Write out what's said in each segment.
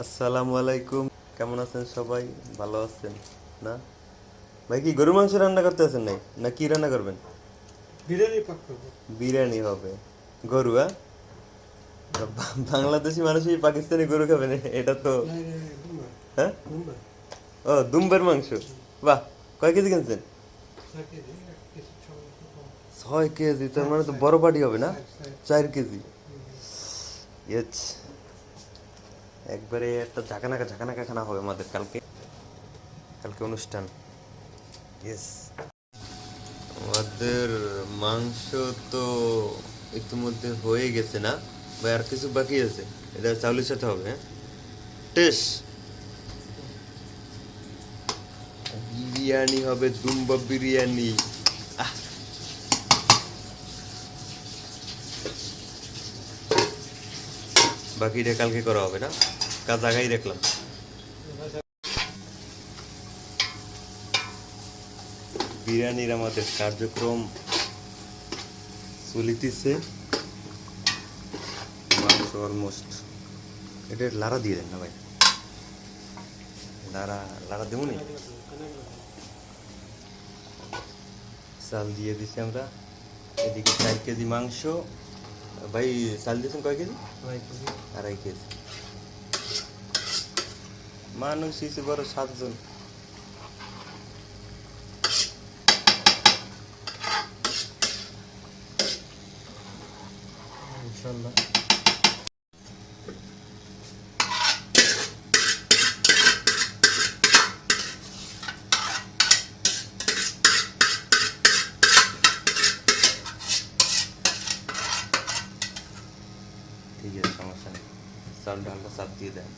আসসালামু আলাইকুম, কেমন আছেন সবাই? ভালো আছেন না? ভাই কি গরু মাংস রান্না করতে আছেন নাই না কি রান্না করবেন? বিরিয়ানি পাক করবো। বিরিয়ানি হবে। গরু, হ্যাঁ? বাংলাদেশি মানুষই পাকিস্তানি গরু খাবেন, এটা তো। না, দুম্বা হ্যাঁ? দুম্বা ও, দুম্বার মাংস। বাহ, কয় কেজি কিনছেন? 6 কেজি, 1 কেজি ছয় কম। 6 কেজি, তার মানে তো সাইজ, বড় পার্টি হবে না? Size, size. 4 কেজি। ইয়েস, একবারে একটা ঝাঁকানাকা ঝাঁকানাকা খানা হবে আমাদের কালকে। কালকে অনুষ্ঠান। ইয়েস। আমাদের মাংস তো ইতিমধ্যে হয়ে গেছে না ভাই, আর কিছু বাকি আছে। এটা চাউলের সাথে হবে, হ্যাঁ? টেস্ট বিরিয়ানি হবে, দুম্বা বিরিয়ানি। আহ, বাকিটা কালকে করা হবে না, কাজ আগাই রাখলাম। বিরিয়ানির আমাদের কার্যক্রম চলিতেছে। মাংস অলমোস্ট। এটা লাড়া দিয়ে দেন না ভাই, লাড়া লাড়া দেবো নি। চাল দিয়ে দিছি আমরা। এদিকে 4 কেজি মাংস। ভাই, চাল দিয়েছেন কয় কেজি? 2.5 কেজি। 2.5 কেজি। মানুষ হিসেবে বড় 7 জন। ইনশাআল্লাহ। ঠিক আছে, সমস্যা নেই। চালটা হালকা চাপ দিয়ে দেন।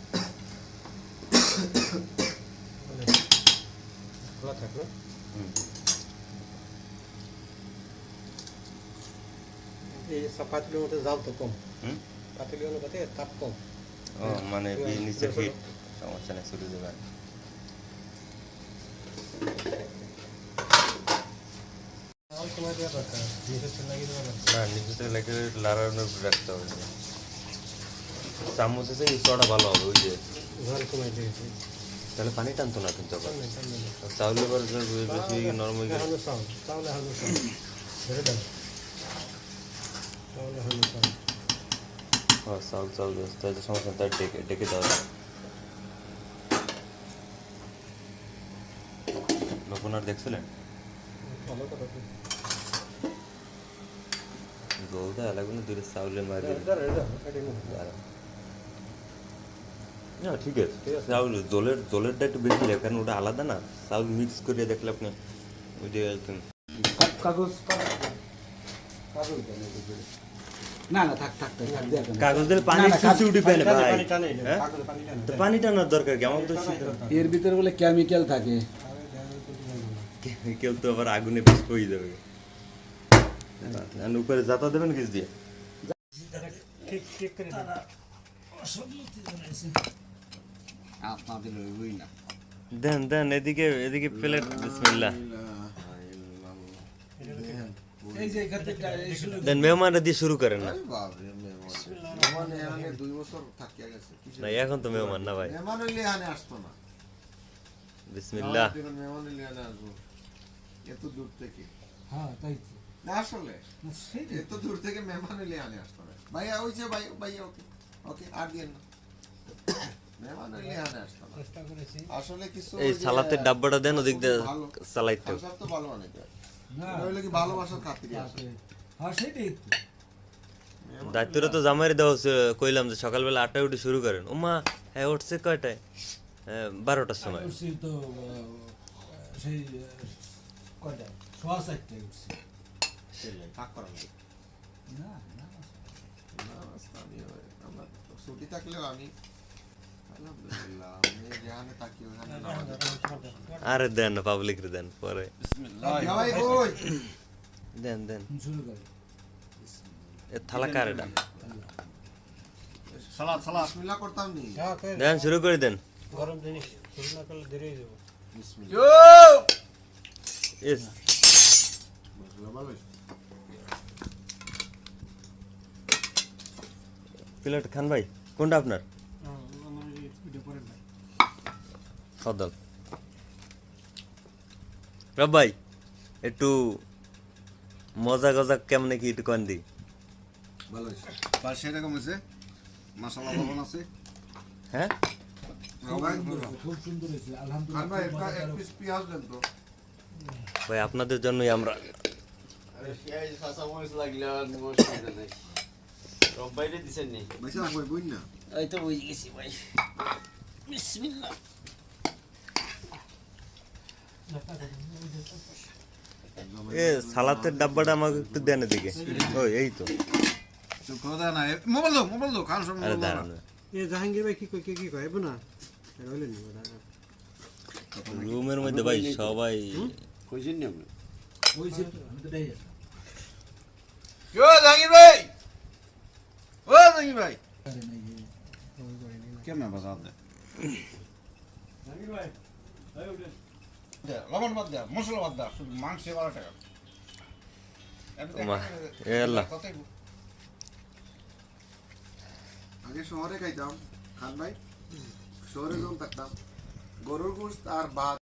মানে খোলা থাকবে। হুম। এই পাতিলের মধ্যে জাল তো কম, হুম। পাতিলের মধ্যে তাপ কম। ও, মানে নিচের হিট। সমস্যা নেই, শুরু দেবেন। আমার সময় দেওয়া দরকার, নিচে তেল লাগিয়ে দেওয়া দরকার। না, নিচে থেকে লেগে লাড়ানোর উপরে রাখতে হবে। চামচ আছে, এই চড়া ভালো হবে, ওই যে। ঝাল কমাই দিয়েছি। তাহলে পানি টানতো না কিন্তু আবার। টানবে, টানবে না। চাউল এবার বেশি নরম হয়ে গেছে। এখনো চাউল, চাউল এখনো চাউল। ধরে দেন। চাউল এখনো চাউল। হ্যাঁ, চাউল চাউল তাহলে সমস্যা নেই, তার ডেকে ডেকে দেওয়া যায়। লবণ আর দেখছিলেন? ভালো কথা তো। জল দেওয়া লাগবে না, দূরে চাউলের মারি। না, ঠিক আছে। ঠিক আছে। চাউল জলেরটা একটু বেশি লাগে, কারণ ওটা আলাদা না। চাউল মিক্স করে দেখলে আপনি ওই যে কাগজ কাগজ না না থাক থাক থাক দেখ কাগজ দিলে পানি না, না, চুচি উঠে পায় না ভাই। পানি টানে, হ্যাঁ? পানি টানে। তো পানি টানার দরকার কি? আমার তো এর ভিতরে বলে কেমিক্যাল থাকে। কেউ তো আবার আগুনে বেশ হয়ে যাবে। আর উপরে জাতা দেবেন কিছু দিয়ে। ঠিক ঠিক করে দেন। আপনাদের ওই না দেন দেন, এদিকে এদিকে প্লেট। বিসমিল্লাহ। এই যে এখান থেকে দেন, মেহমানরা দিয়ে শুরু করেন না। বাপরে মেহমান এখানে 2 বছর থাকিয়া গেছে। না, এখন তো মেহমান না ভাই। মেহমান হইলে এখানে আসতো না। বিসমিল্লাহ। এখন মেহমান হইলে এখানে আসবো এত দূর থেকে। হ্যাঁ তাই তো না আসলে সেইটাই এত দূর থেকে মেহমান হইলে এখানে আসতো না। ভাইয়া হইছে, ভাইয়া ওকে ওকে আর দিয়েন না। মেহমান হইলে এখানে আসতো না। চেষ্টা করেছি। আসলে কিছু এই ওই যে সালাতের ডাব্বাটা দেন, ওদিক দিয়ে ভালো চালাইতে হবে। সংসার তো ভালো অনেক হয়। না এটা হইলে কি ভালোবাসার খাতিরে আসে। হ্যাঁ সেইটাই তো দায়িত্বটা তো জামাইরে দেওয়া হচ্ছে। কইলাম যে সকালবেলা 8টায় উঠে শুরু করেন। ওমা, হ্যাঁ উঠছে কয়টায়? 12টার সময়। উঠছি তো সেই কয়টা 4:30 উঠছি সেটাই, থাক করার নেই। না না না, আমি আমরা ছুটি থাকলেও আমি আলহামদুলিল্লাহ আমি যেখানে থাকি ওখানে নামাজ আরে দেন না, পাবলিক রে দেন পরে। ভাই কই দেন দেন। শুরু করে এ থালা কার এটা? সালাদ বিসমিল্লাহ করতাম নি। হ্যাঁ, করে দেন। দেন, শুরু করে দেন। গরম জিনিস শুরু না করলে দেরি হয়ে যাবে। বিসমিল্লাহ ইস, ভালো প্লেট খান ভাই, কোনটা আপনার? ফদল রব ভাই একটু মজা গজা কেমনে কি একটু কন দি ভালো হয়েছে পাঁচ সেরকম হয়েছে মশলা লবণ আছে হ্যাঁ খুব সুন্দর হয়েছে আর আলহামদুলিল্লাহ ভাই খুব মজাদার। এক পিস পেঁয়াজ দেন তো ভাই আপনাদের জন্যই আমরা আরে পেঁয়াজ কাঁচা মরিচ লাগলে আর অসুবিধা নেই রব্বাইরে দিছেন নি বেশি না কই বই না এই তো বুঝে গেছি ভাই বিসমিল্লাহ এ সালাতের ডাব্বাটা আমাকে একটু দেন এদিকে ওই এই তো চুপ করে দাও না মোবাইল দাও খান সব আরে দাঁড়ান এ জাহাঙ্গীর ভাই কি কই কি কয় এবো না রইলেন নি ওরা রুমের মধ্যে ভাই সবাই কইছেন নি আপনি ওই যে আমি তো দেই ও জাহাঙ্গীর ভাই ও জাহাঙ্গীর ভাই আরে নাই কেমন বাজার দে জাহাঙ্গীর ভাই এই উঠেন লবণ বাদ দে মশলা বাদ দে শুধু মাংস 12 টাকা মা এ আল্লাহ আগে শহরে খাইতাম খান ভাই শহরে যখন থাকতাম গরুর গোশত আর ভাত